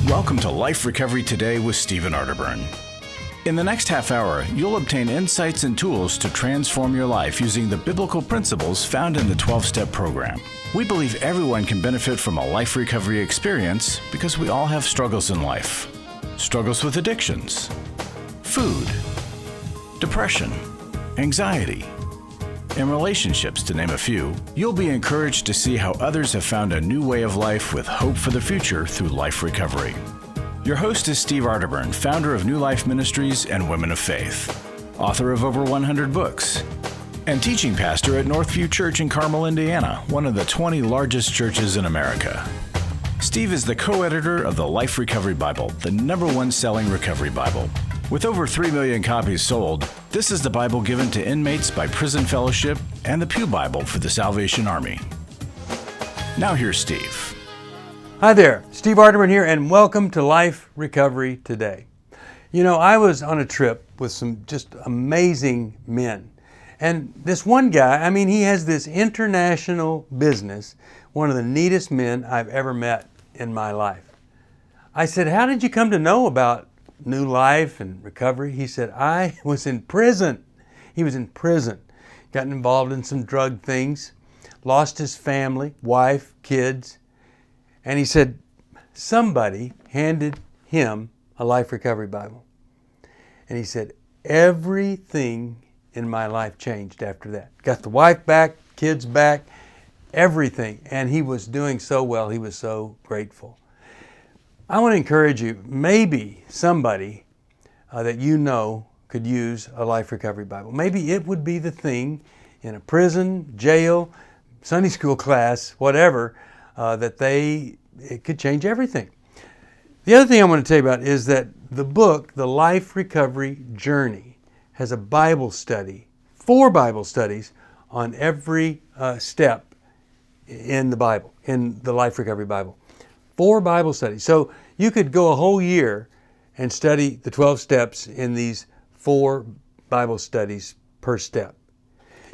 Welcome to Life Recovery Today with Stephen Arterburn. In the next half hour, you'll obtain insights and tools to transform your life using the biblical principles found in the 12-step program. We believe everyone can benefit from a life recovery experience because we all have struggles in life. Struggles with addictions, food, depression, anxiety, and relationships, to name a few. You'll be encouraged to see how others have found a new way of life with hope for the future through life recovery. Your host is Steve Arterburn, founder of New Life Ministries and Women of Faith, author of over 100 books, and teaching pastor at Northview Church in Carmel, Indiana, one of the 20 largest churches in America. Steve is the co-editor of the Life Recovery Bible, the #1 selling recovery Bible. With over 3 million copies sold, this is the Bible given to inmates by Prison Fellowship and the Pew Bible for the Salvation Army. Now here's Steve. Hi there, Steve Arterburn here, and welcome to Life Recovery Today. You know, I was on a trip with some just amazing men. And this one guy, he has this international business, one of the neatest men I've ever met in my life. I said, how did you come to know about New Life and recovery? He said, I was in prison. He was in prison, got involved in some drug things, lost his family, wife, kids. And he said, somebody handed him a Life Recovery Bible. And he said, everything in my life changed after that. Got the wife back, kids back, everything. And he was doing so well. He was so grateful. I want to encourage you, maybe somebody that you know could use a Life Recovery Bible. Maybe it would be the thing in a prison, jail, Sunday school class, whatever, it could change everything. The other thing I want to tell you about is that the book, The Life Recovery Journey, has a Bible study, 4 Bible studies on every step in the Bible, in the Life Recovery Bible. 4 Bible studies. So you could go a whole year and study the 12 steps in these 4 Bible studies per step.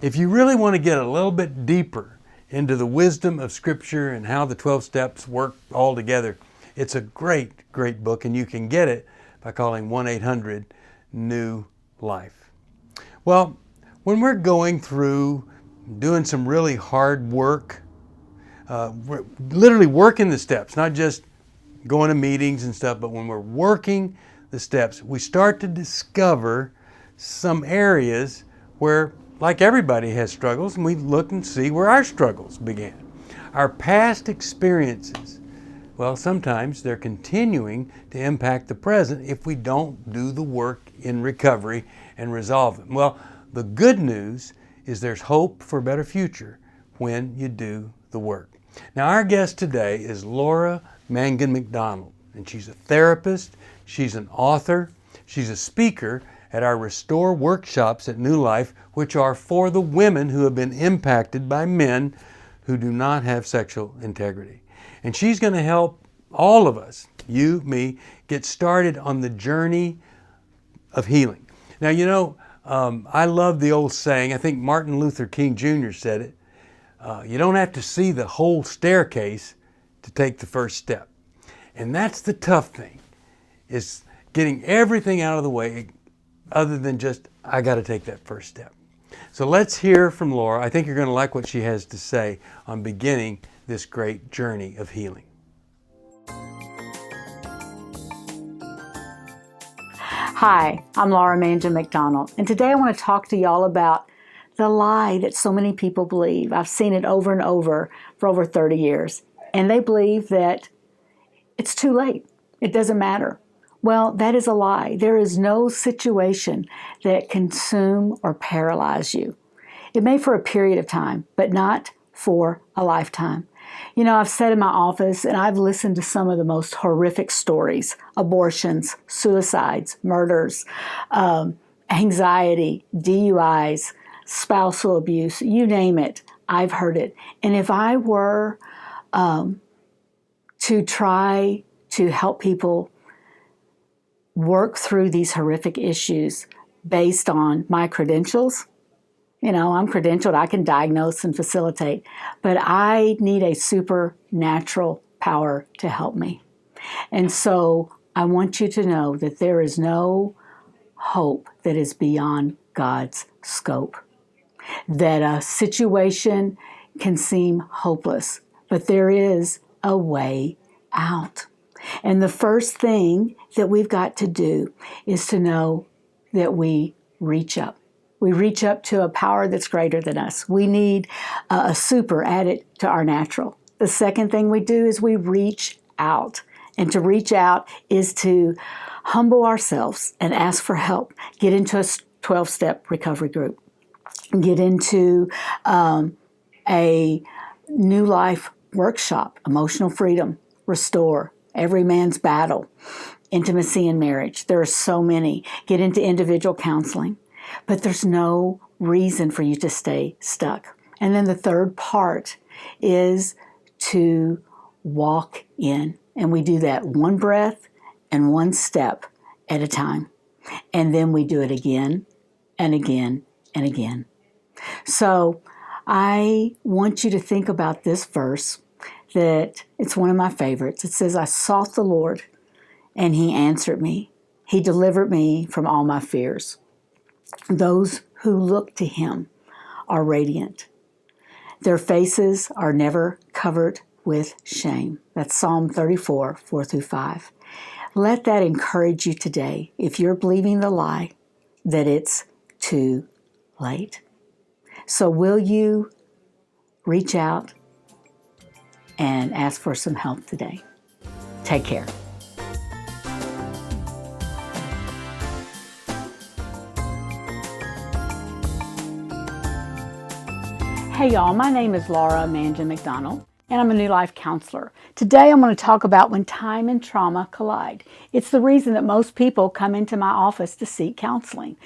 If you really want to get a little bit deeper into the wisdom of Scripture and how the 12 steps work all together, it's a great, great book, and you can get it by calling 1-800-NEW-LIFE. Well, when we're going through doing some really hard work, we're literally working the steps, not just going to meetings and stuff, but when we're working the steps, we start to discover some areas where, like everybody has struggles, and we look and see where our struggles began. Our past experiences, well, sometimes they're continuing to impact the present if we don't do the work in recovery and resolve them. Well, the good news is there's hope for a better future when you do the work. Now, our guest today is Laura Mangin-McDonald, and she's a therapist, she's an author, she's a speaker at our Restore workshops at New Life, which are for the women who have been impacted by men who do not have sexual integrity. And she's going to help all of us, you, me, get started on the journey of healing. Now, you know, I love the old saying, I think Martin Luther King Jr. said it, you don't have to see the whole staircase to take the first step. And that's the tough thing, is getting everything out of the way other than just, I got to take that first step. So let's hear from Laura. I think you're going to like what she has to say on beginning this great journey of healing. Hi, I'm Laura Mangin-McDonald, and today I want to talk to y'all about the lie that so many people believe. I've seen it over and over for over 30 years, and they believe that it's too late. It doesn't matter. Well, that is a lie. There is no situation that can consume or paralyze you. It may for a period of time, but not for a lifetime. You know, I've sat in my office and I've listened to some of the most horrific stories: abortions, suicides, murders, anxiety, DUIs, spousal abuse, you name it, I've heard it. And if I were to try to help people work through these horrific issues based on my credentials, you know, I'm credentialed, I can diagnose and facilitate, but I need a supernatural power to help me. And so I want you to know that there is no hope that is beyond God's scope. That a situation can seem hopeless, but there is a way out. And the first thing that we've got to do is to know that we reach up. We reach up to a power that's greater than us. We need a super added to our natural. The second thing we do is we reach out. And to reach out is to humble ourselves and ask for help. Get into a 12-step recovery group. Get into a new life workshop, emotional freedom, restore, every man's battle, intimacy in marriage. There are so many. Get into individual counseling. But there's no reason for you to stay stuck. And then the third part is to walk in. And we do that one breath and one step at a time. And then we do it again and again and again. So I want you to think about this verse, that it's one of my favorites. It says, I sought the Lord and he answered me. He delivered me from all my fears. Those who look to him are radiant. Their faces are never covered with shame. That's Psalm 34, 4-5. Let that encourage you today if you're believing the lie that it's too late. So will you reach out and ask for some help today? Take care. Hey y'all, my name is Mangin-McDonald, and I'm a New Life counselor. Today I'm going to talk about when time and trauma collide. It's the reason that most people come into my office to seek counseling.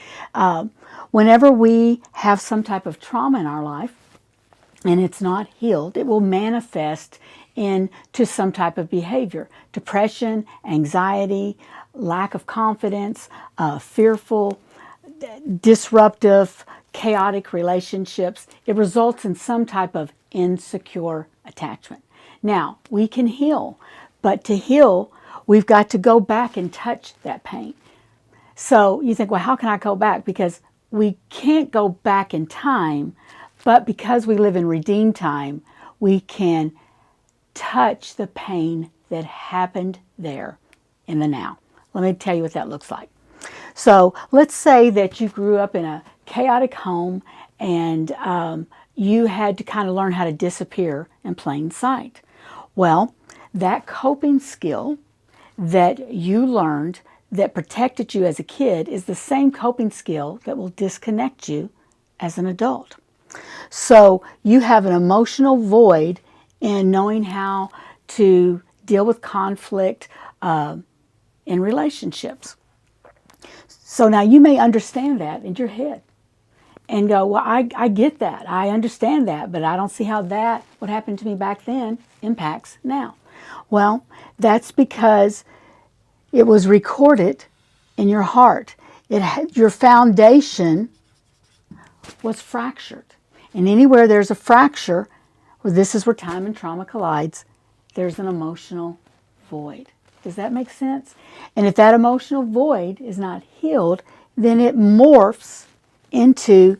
Whenever we have some type of trauma in our life and it's not healed, it will manifest into some type of behavior. Depression, anxiety, lack of confidence, fearful, disruptive, chaotic relationships. It results in some type of insecure attachment. Now, we can heal, but to heal, we've got to go back and touch that pain. So you think, well, how can I go back? Because we can't go back in time, but because we live in redeemed time, we can touch the pain that happened there in the now. Let me tell you what that looks like. So let's say that you grew up in a chaotic home and you had to kind of learn how to disappear in plain sight. Well, that coping skill that you learned that protected you as a kid is the same coping skill that will disconnect you as an adult. So you have an emotional void in knowing how to deal with conflict in relationships. So now you may understand that in your head and go, well, I get that. I understand that, but I don't see how that, what happened to me back then, impacts now. Well, that's because it was recorded in your heart. Your foundation was fractured. And anywhere there's a fracture, well, this is where time and trauma collides, there's an emotional void. Does that make sense? And if that emotional void is not healed, then it morphs into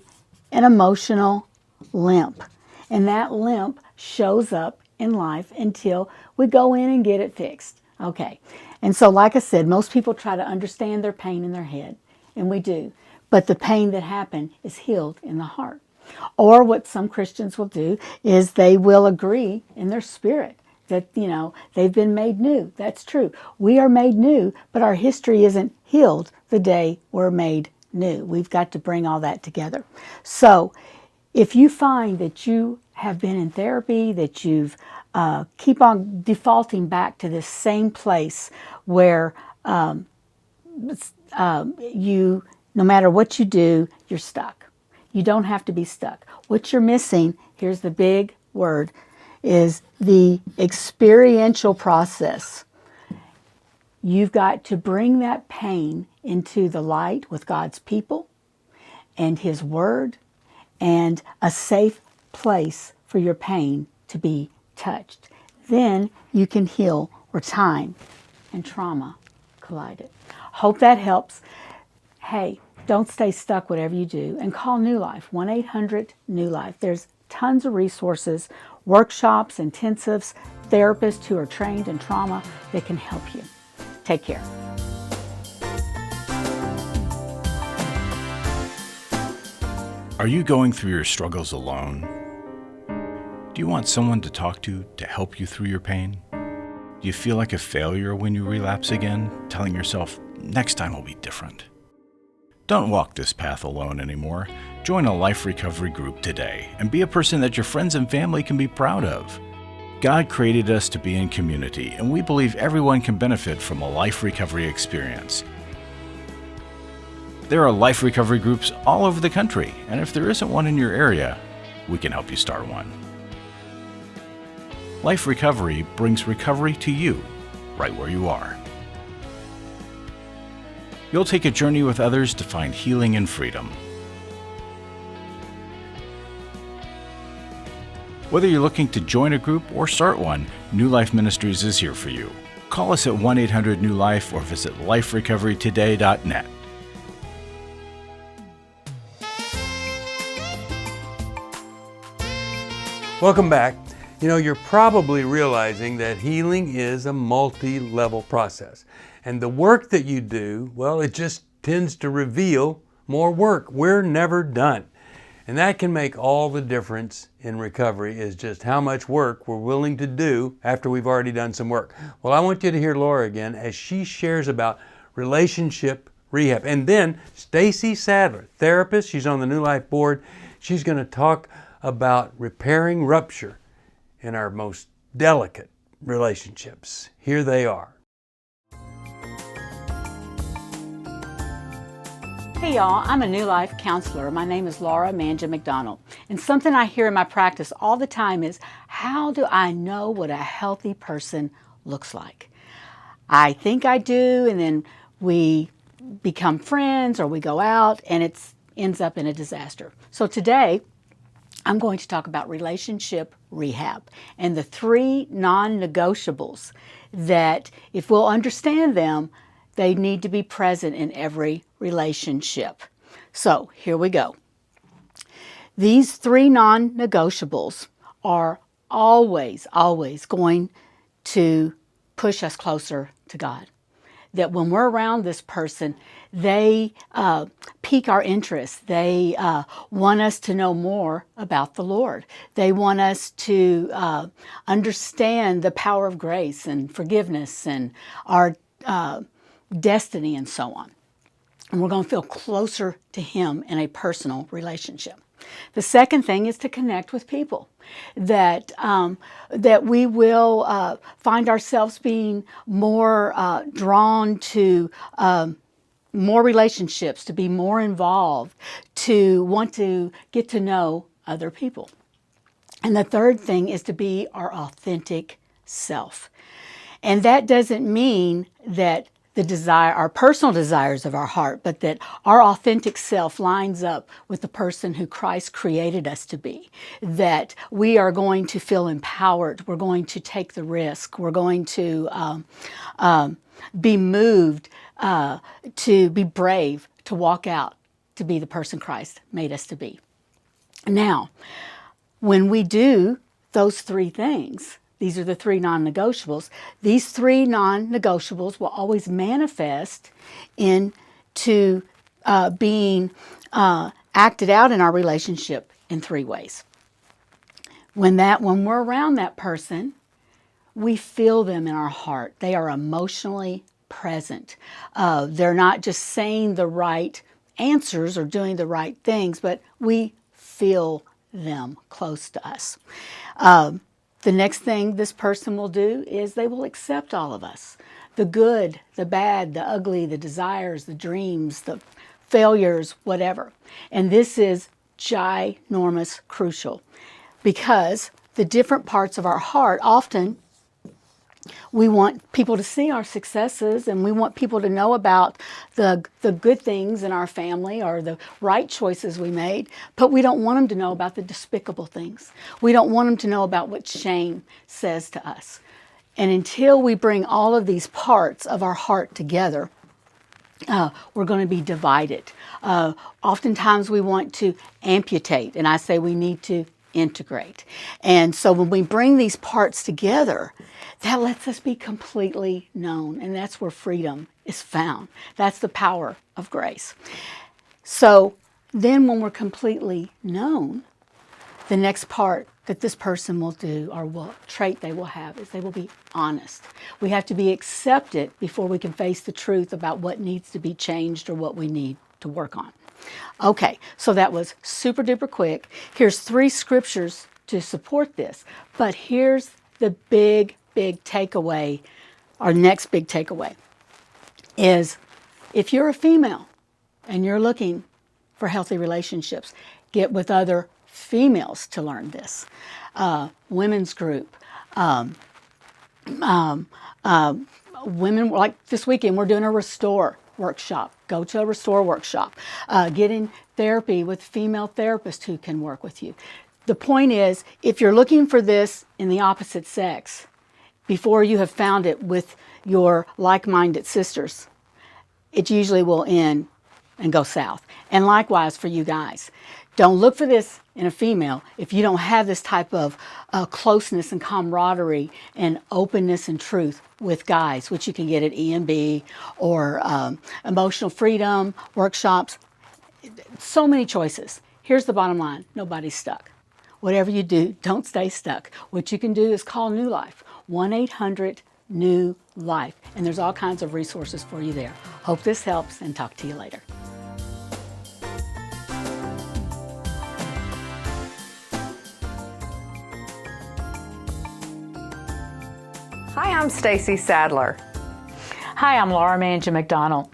an emotional limp. And that limp shows up in life until we go in and get it fixed. Okay. And so, like I said, most people try to understand their pain in their head, and we do. But the pain that happened is healed in the heart. Or what some Christians will do is they will agree in their spirit that, they've been made new. That's true. We are made new, but our history isn't healed the day we're made new. We've got to bring all that together. So if you find that you have been in therapy, that you've keep on defaulting back to this same place where you, no matter what you do, you're stuck. You don't have to be stuck. What you're missing, here's the big word, is the experiential process. You've got to bring that pain into the light with God's people and His Word and a safe place for your pain to be touched. Then you can heal where time and trauma collided. Hope that helps. Hey, don't stay stuck whatever you do, and call New Life, 1-800-NEW-LIFE. There's tons of resources, workshops, intensives, therapists who are trained in trauma that can help you. Take care. Are you going through your struggles alone? Do you want someone to talk to help you through your pain? Do you feel like a failure when you relapse again, telling yourself, next time will be different? Don't walk this path alone anymore. Join a life recovery group today and be a person that your friends and family can be proud of. God created us to be in community, and we believe everyone can benefit from a life recovery experience. There are life recovery groups all over the country, and if there isn't one in your area, we can help you start one. Life Recovery brings recovery to you, right where you are. You'll take a journey with others to find healing and freedom. Whether you're looking to join a group or start one, New Life Ministries is here for you. Call us at 1-800-NEW-LIFE or visit liferecoverytoday.net. Welcome back. You know, you're probably realizing that healing is a multi-level process. And the work that you do, well, it just tends to reveal more work. We're never done. And that can make all the difference in recovery, is just how much work we're willing to do after we've already done some work. Well, I want you to hear Laura again as she shares about relationship rehab. And then Stacey Sadler, therapist, she's on the New Life board. She's going to talk about repairing rupture in our most delicate relationships. Here they are. Hey y'all, I'm a New Life counselor. My name is Laura Mangin-McDonald. And something I hear in my practice all the time is, how do I know what a healthy person looks like? I think I do, and then we become friends or we go out and it ends up in a disaster. So today, I'm going to talk about relationship rehab and the 3 non-negotiables that, if we'll understand them, they need to be present in every relationship. So here we go. These 3 non-negotiables are always going to push us closer to God. That when we're around this person, they pique our interest. They want us to know more about the Lord. They want us to understand the power of grace and forgiveness and our destiny and so on. And we're going to feel closer to Him in a personal relationship. The second thing is to connect with people, that we will find ourselves being more drawn to more relationships, to be more involved, to want to get to know other people. And the third thing is to be our authentic self. And that doesn't mean that our personal desires of our heart, but that our authentic self lines up with the person who Christ created us to be. That we are going to feel empowered. We're going to take the risk. We're going to be moved, to be brave, to walk out, to be the person Christ made us to be. Now, when we do those 3 things, these are the 3 non-negotiables. These 3 non-negotiables will always manifest into being acted out in our relationship in 3 ways. When we're around that person, we feel them in our heart. They are emotionally present. They're not just saying the right answers or doing the right things, but we feel them close to us. The next thing this person will do is they will accept all of us. The good, the bad, the ugly, the desires, the dreams, the failures, whatever. And this is ginormous crucial, because the different parts of our heart, often we want people to see our successes, and we want people to know about the good things in our family or the right choices we made, but we don't want them to know about the despicable things. We don't want them to know about what shame says to us. And until we bring all of these parts of our heart together, we're going to be divided. Oftentimes we want to amputate, and I say we need to integrate. And so when we bring these parts together, that lets us be completely known, and that's where freedom is found. That's the power of grace. So then when we're completely known, the next part that this person will do, or what trait they will have, is they will be honest. We have to be accepted before we can face the truth about what needs to be changed or what we need to work on. Okay, so that was super duper quick. Here's 3 scriptures to support this, but here's the big takeaway. Our next big takeaway is, if you're a female and you're looking for healthy relationships, get with other females to learn this. Women's group. Women, like this weekend, we're doing a restore workshop. Go to a restore workshop. Getting therapy with female therapists who can work with you. The point is, if you're looking for this in the opposite sex, before you have found it with your like-minded sisters, it usually will end and go south. And likewise for you guys. Don't look for this in a female if you don't have this type of closeness and camaraderie and openness and truth with guys, which you can get at EMB or emotional freedom workshops. So many choices. Here's the bottom line. Nobody's stuck. Whatever you do, don't stay stuck. What you can do is call New Life, 1-800-NEW-LIFE. And there's all kinds of resources for you there. Hope this helps, and talk to you later. Hi, I'm Stacey Sadler. Hi, I'm Mangin-McDonald.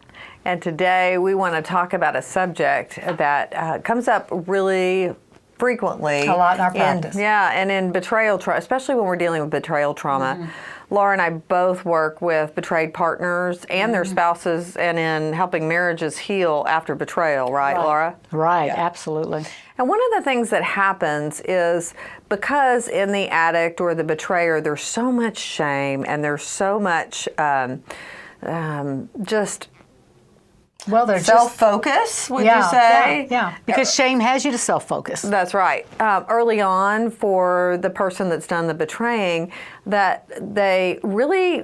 And today we want to talk about a subject that comes up really frequently. A lot in our practice. And in betrayal trauma, especially when we're dealing with betrayal trauma. Mm-hmm. Laura and I both work with betrayed partners and their spouses, and in helping marriages heal after betrayal, right. Laura? Right, yeah. Absolutely. And one of the things that happens is, because in the addict or the betrayer, there's so much shame and there's so much just self-focus, would you say? Yeah, because shame has you to self-focus. That's right. Early on, for the person that's done the betraying, that they really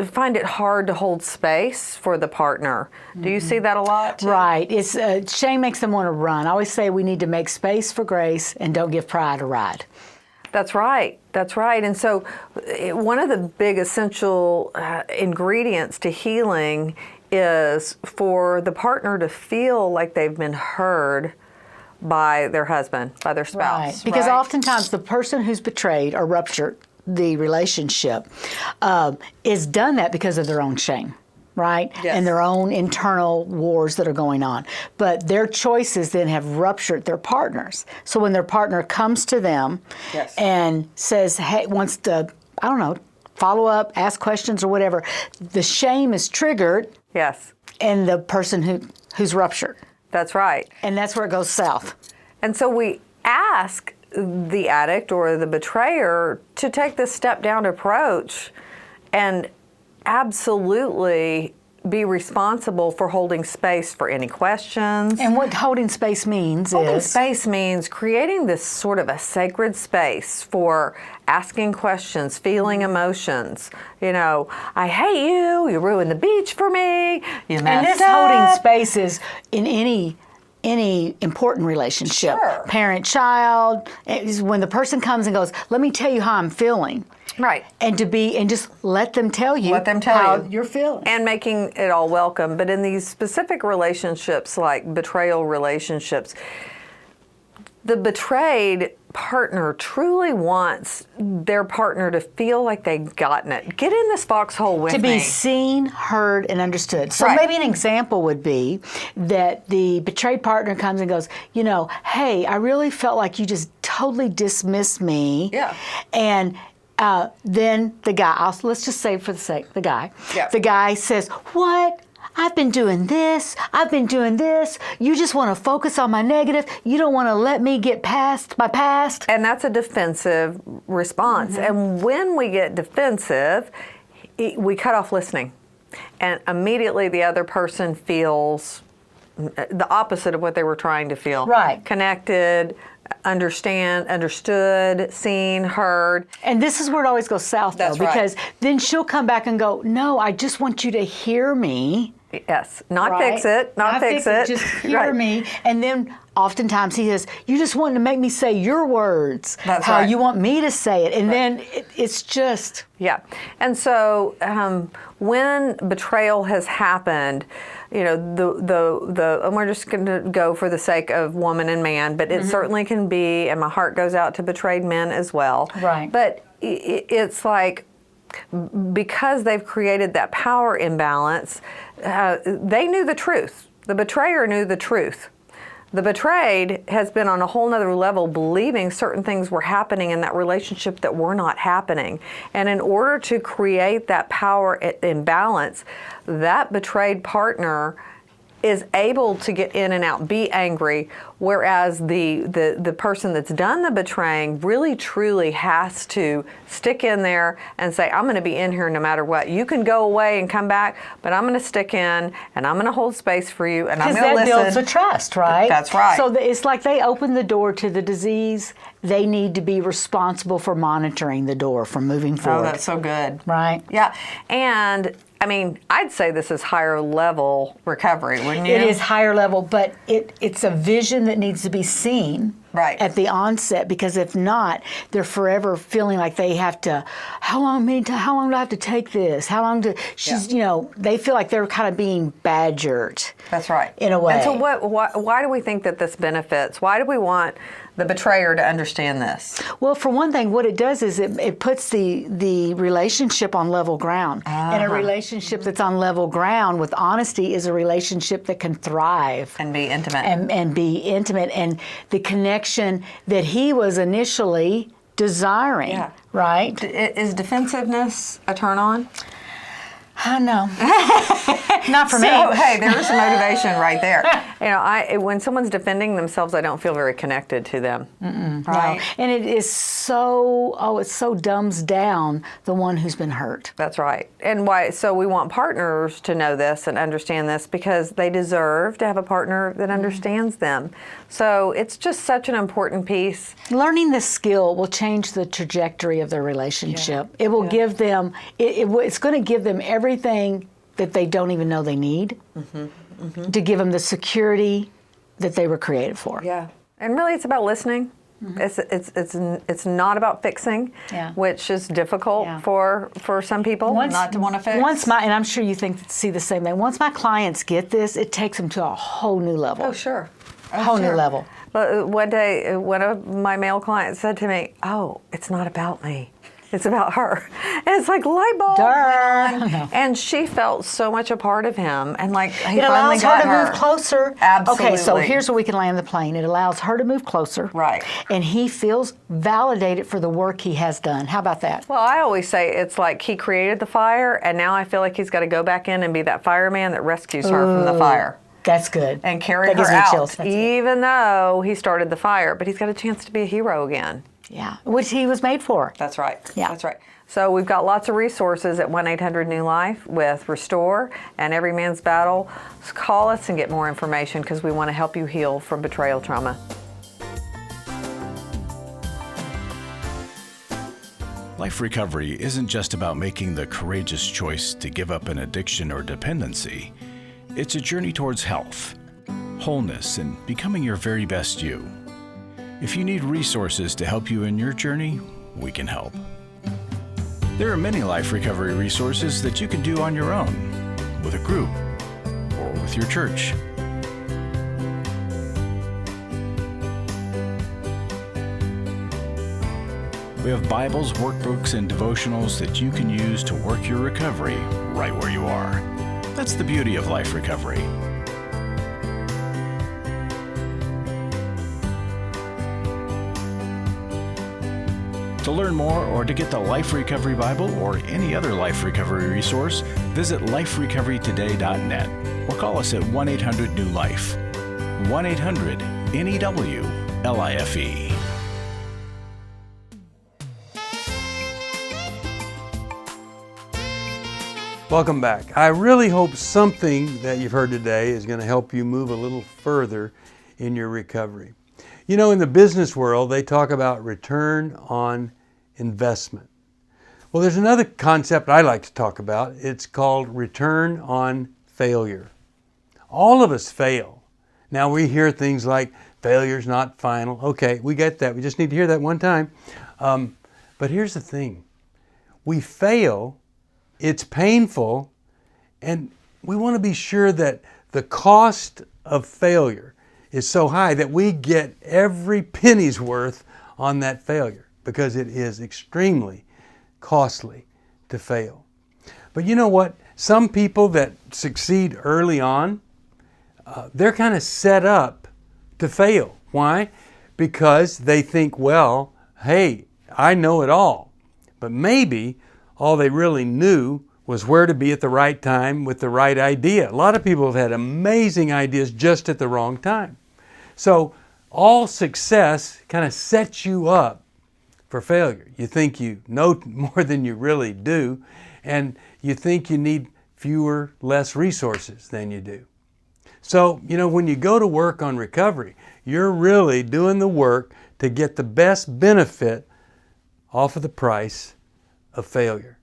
find it hard to hold space for the partner. Do you see that a lot too? Right. It's shame makes them want to run. I always say we need to make space for grace and don't give pride a ride. That's right. That's right. And so one of the big essential ingredients to healing is for the partner to feel like they've been heard by their husband, by their spouse. Right. Because oftentimes the person who's betrayed or ruptured the relationship is done that because of their own shame. Right? Yes. And their own internal wars that are going on. But their choices then have ruptured their partners. So when their partner comes to them and says, hey, wants to, I don't know, follow up, ask questions or whatever, the shame is triggered. Yes. In the person who's ruptured. That's right. And that's where it goes south. And so we ask the addict or the betrayer to take this step-down approach and absolutely be responsible for holding space for any questions. And what holding space means Holding space means creating this sort of a sacred space for asking questions, feeling emotions. You know, I hate you, you ruined the beach for me, you messed And this up. holding space is in any important relationship. Sure. Parent-child, is when the person comes and goes, let me tell you how I'm feeling. Right. And just let them tell you how you're feeling. And making it all welcome. But in these specific relationships, like betrayal relationships, the betrayed partner truly wants their partner to feel like they've gotten it. Get in this foxhole with me. To be seen, heard, and understood. So Right. maybe an example would be that the betrayed partner comes and goes, you know, hey, I really felt like you just totally dismissed me. Yeah. And then the guy, let's just say for the sake, the guy. Yeah. The guy says, what? I've been doing this. I've been doing this. You just want to focus on my negative. You don't want to let me get past my past. And that's a defensive response. And when we get defensive, we cut off listening. And immediately the other person feels the opposite of what they were trying to feel. Right. Connected, understood, seen, heard. And this is where it always goes south, though, That's right. because then she'll come back and go, no, I just want you to hear me. Yes, not Right? fix it, not fix it. Just hear Right. me. And then oftentimes he says, you just want to make me say your words. That's how right. you want me to say it. And then it's just... Yeah. And so when betrayal has happened, you know, and we're just going to go for the sake of woman and man, but it certainly can be, and my heart goes out to betrayed men as well. Right. But it's like, because they've created that power imbalance, they knew the truth. The betrayer knew the truth. The betrayed has been on a whole nother level, believing certain things were happening in that relationship that were not happening. And in order to create that power imbalance, that betrayed partner is able to get in and out, be angry, whereas the person that's done the betraying really truly has to stick in there and say, I'm going to be in here no matter what. You can go away and come back, but I'm going to stick in and I'm going to hold space for you and I'm going to listen. Because that builds a trust, right? That's right. So it's like they open the door to the disease. They need to be responsible for monitoring the door from moving forward. Oh, that's so good. Right? Yeah. And I mean, I'd say this is higher level recovery, wouldn't you? It is higher level, but it's a vision that needs to be seen Right. at the onset, because if not, they're forever feeling like they have to, how long do I have to take this? How long do, you know, they feel like they're kind of being badgered. That's right. In a way. And so why do we think that this benefits? Why do we want the betrayer to understand this? Well, for one thing, what it does is it puts the relationship on level ground. And a relationship that's on level ground with honesty is a relationship that can thrive. And be intimate. And be intimate. And the connection that he was initially desiring, Yeah. right? Is defensiveness a turn on? I know. Not for me. So, hey, there's some motivation right there. You know, when someone's defending themselves, I don't feel very connected to them. Right? No. And it is so dumbs down the one who's been hurt. That's right. And why? So we want partners to know this and understand this because they deserve to have a partner that understands them. So it's just such an important piece. Learning this skill will change the trajectory of their relationship. It will give them, it's going to give them everything that they don't even know they need to give them the security that they were created for. Yeah. And really it's about listening. It's not about fixing, which is difficult for some people not to want to fix. And I'm sure you see the same thing. Once my clients get this, it takes them to a whole new level. Oh, sure. A whole new level. But one day, one of my male clients said to me, "Oh, it's not about me. It's about her." And it's like light bulb. Duh. And she felt so much a part of him, and like he It finally allows got her to move closer. Absolutely. Okay, so here's where we can land the plane. It allows her to move closer. Right. And he feels validated for the work he has done. How about that? Well, I always say it's like he created the fire, and now I feel like he's got to go back in and be that fireman that rescues her from the fire. That's good. And carry That her gives me out, chills. That's even though he started the fire. But he's got a chance to be a hero again. Yeah, which he was made for. That's right. Yeah. That's right. So we've got lots of resources at 1-800-NEW-LIFE with Restore and Every Man's Battle. So call us and get more information because we want to help you heal from betrayal trauma. Life recovery isn't just about making the courageous choice to give up an addiction or dependency. It's a journey towards health, wholeness, and becoming your very best you. If you need resources to help you in your journey, we can help. There are many life recovery resources that you can do on your own, with a group, or with your church. We have Bibles, workbooks, and devotionals that you can use to work your recovery right where you are. That's the beauty of life recovery. To learn more or to get the Life Recovery Bible or any other life recovery resource, visit liferecoverytoday.net or call us at 1-800-NEW-LIFE. 1-800-NEW-LIFE. Welcome back. I really hope something that you've heard today is going to help you move a little further in your recovery. You know, in the business world, they talk about return on investment. Well, there's another concept I like to talk about. It's called return on failure. All of us fail. Now we hear things like failure's not final. Okay, we get that. We just need to hear that one time. But here's the thing. We fail. It's painful, and we want to be sure that the cost of failure is so high that we get every penny's worth on that failure, because it is extremely costly to fail. But you know what? Some people that succeed early on, they're kind of set up to fail. Why? Because they think, well, hey, I know it all. But maybe all they really knew was where to be at the right time with the right idea. A lot of people have had amazing ideas just at the wrong time. So all success kind of sets you up for failure. You think you know more than you really do, and you think you need less resources than you do. So, you know, when you go to work on recovery, you're really doing the work to get the best benefit off of the price of failure.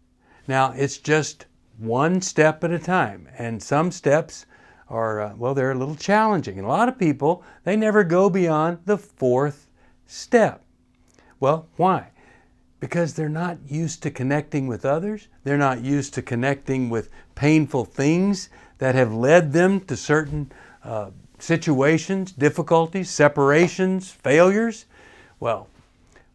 Now, it's just one step at a time, and some steps are, they're a little challenging. And a lot of people, they never go beyond the fourth step. Well, why? Because they're not used to connecting with others. They're not used to connecting with painful things that have led them to certain situations, difficulties, separations, failures. Well,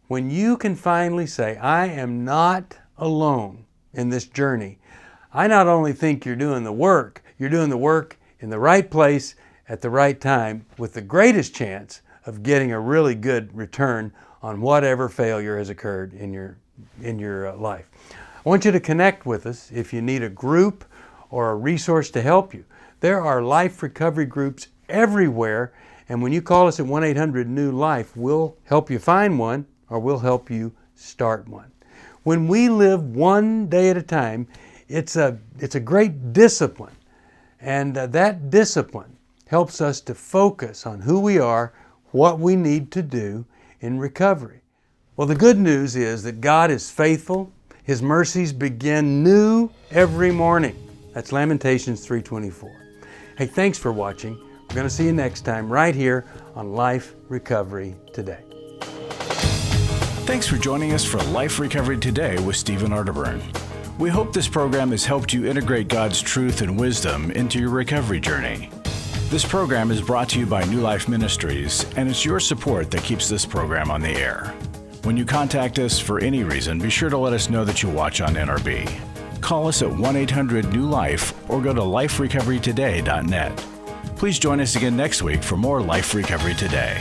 when you can finally say, I am not alone in this journey, I not only think you're doing the work in the right place at the right time with the greatest chance of getting a really good return on whatever failure has occurred in your life. I want you to connect with us if you need a group or a resource to help you. There are life recovery groups everywhere, and when you call us at 1-800-NEW-LIFE, we'll help you find one or we'll help you start one. When we live one day at a time, it's a great discipline, and that discipline helps us to focus on who we are, what we need to do in recovery. Well, the good news is that God is faithful. His mercies begin new every morning. That's Lamentations 3:24. Hey, thanks for watching. We're going to see you next time right here on Life Recovery Today. Thanks for joining us for Life Recovery Today with Stephen Arterburn. We hope this program has helped you integrate God's truth and wisdom into your recovery journey. This program is brought to you by New Life Ministries, and it's your support that keeps this program on the air. When you contact us for any reason, be sure to let us know that you watch on NRB. Call us at 1-800-NEW-LIFE or go to liferecoverytoday.net. Please join us again next week for more Life Recovery Today.